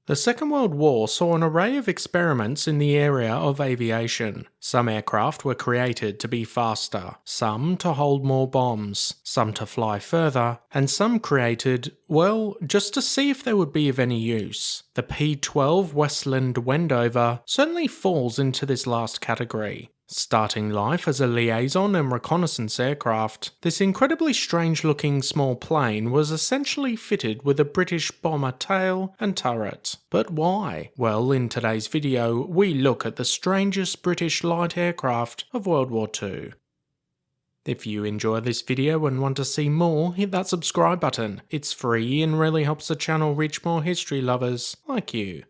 The Second World War saw an array of experiments in the area of aviation. Some aircraft were created to be faster, some to hold more bombs, some to fly further, and some created, well, just to see if they would be of any use. The P12 Westland Wendover certainly falls into this last category. Starting life as a liaison and reconnaissance aircraft, this incredibly strange-looking small plane was essentially fitted with a British bomber tail and turret. But why? Well, in today's video, we look at the strangest British light aircraft of World War II. If you enjoy this video and want to see more, hit that subscribe button. It's free and really helps the channel reach more history lovers like you.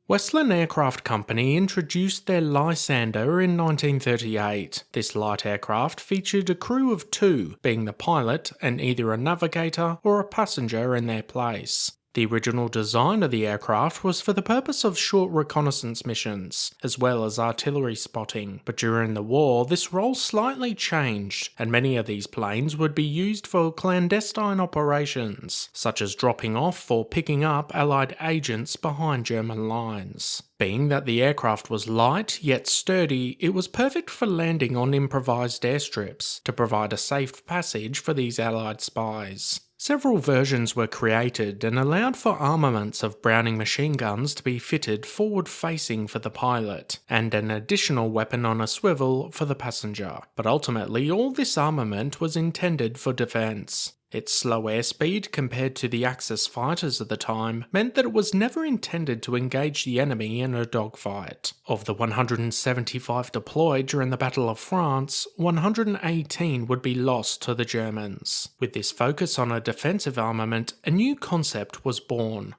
Westland Aircraft Company introduced their Lysander in 1938. This light aircraft featured a crew of 2, being the pilot and either a navigator or a passenger in their place. The original design of the aircraft was for the purpose of short reconnaissance missions, as well as artillery spotting, but during the war this role slightly changed, and many of these planes would be used for clandestine operations, such as dropping off or picking up Allied agents behind German lines. Being that the aircraft was light yet sturdy, it was perfect for landing on improvised airstrips to provide a safe passage for these Allied spies. Several versions were created and allowed for armaments of Browning machine guns to be fitted forward-facing for the pilot, and an additional weapon on a swivel for the passenger. But ultimately, all this armament was intended for defence. Its slow airspeed compared to the Axis fighters of the time meant that it was never intended to engage the enemy in a dogfight. Of the 175 deployed during the Battle of France, 118 would be lost to the Germans. With this focus on a defensive armament, a new concept was born.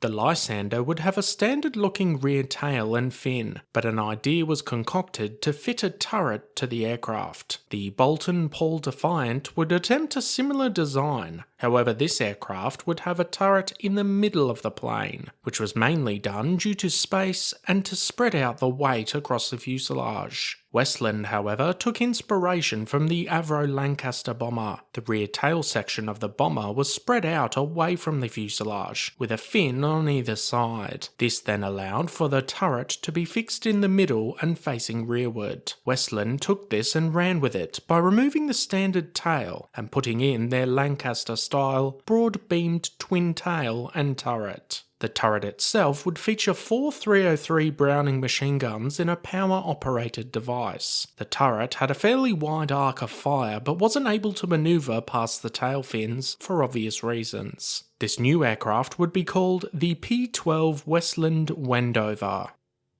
The Lysander would have a standard-looking rear tail and fin, but an idea was concocted to fit a turret to the aircraft. The Bolton Paul Defiant would attempt a similar design. However, this aircraft would have a turret in the middle of the plane, which was mainly done due to space and to spread out the weight across the fuselage. Westland, however, took inspiration from the Avro Lancaster Bomber. The rear tail section of the bomber was spread out away from the fuselage, with a fin on either side. This then allowed for the turret to be fixed in the middle and facing rearward. Westland took this and ran with it by removing the standard tail and putting in their Lancaster-style broad-beamed twin tail and turret. The turret itself would feature 4 303 Browning machine guns in a power-operated device. The turret had a fairly wide arc of fire but wasn't able to manoeuvre past the tail fins for obvious reasons. This new aircraft would be called the P12 Westland Wendover.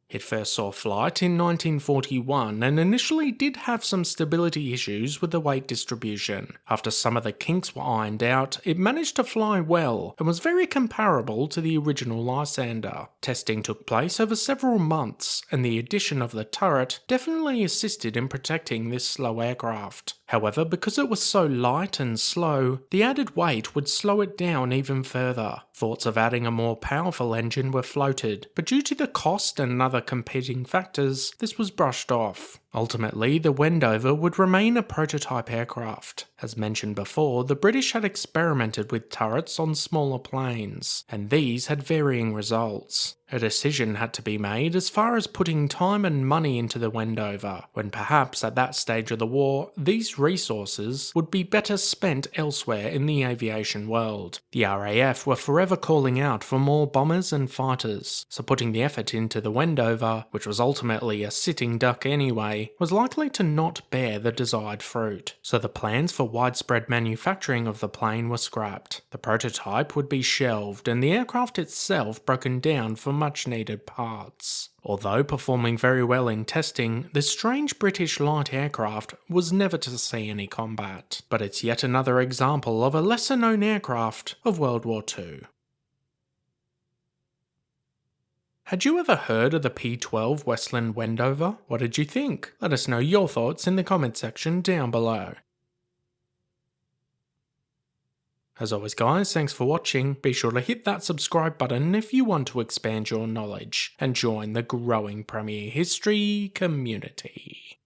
It first saw flight in 1941 and initially did have some stability issues with the weight distribution. After some of the kinks were ironed out, it managed to fly well and was very comparable to the original Lysander. Testing took place over several months, and the addition of the turret definitely assisted in protecting this slow aircraft. However, because it was so light and slow, the added weight would slow it down even further. Thoughts of adding a more powerful engine were floated, but due to the cost and other competing factors, this was brushed off. Ultimately, the Wendover would remain a prototype aircraft. As mentioned before, the British had experimented with turrets on smaller planes, and these had varying results. A decision had to be made as far as putting time and money into the Wendover, when perhaps at that stage of the war, these resources would be better spent elsewhere in the aviation world. The RAF were forever calling out for more bombers and fighters, so putting the effort into the Wendover, which was ultimately a sitting duck anyway, was likely to not bear the desired fruit, so the plans for widespread manufacturing of the plane were scrapped. The prototype would be shelved and the aircraft itself broken down for much needed parts. Although performing very well in testing, the strange British light aircraft was never to see any combat, but it's yet another example of a lesser known aircraft of World War II. Had you ever heard of the P12 Westland Wendover? What did you think? Let us know your thoughts in the comment section down below. As always guys, thanks for watching. Be sure to hit that subscribe button if you want to expand your knowledge and join the growing Premier History community.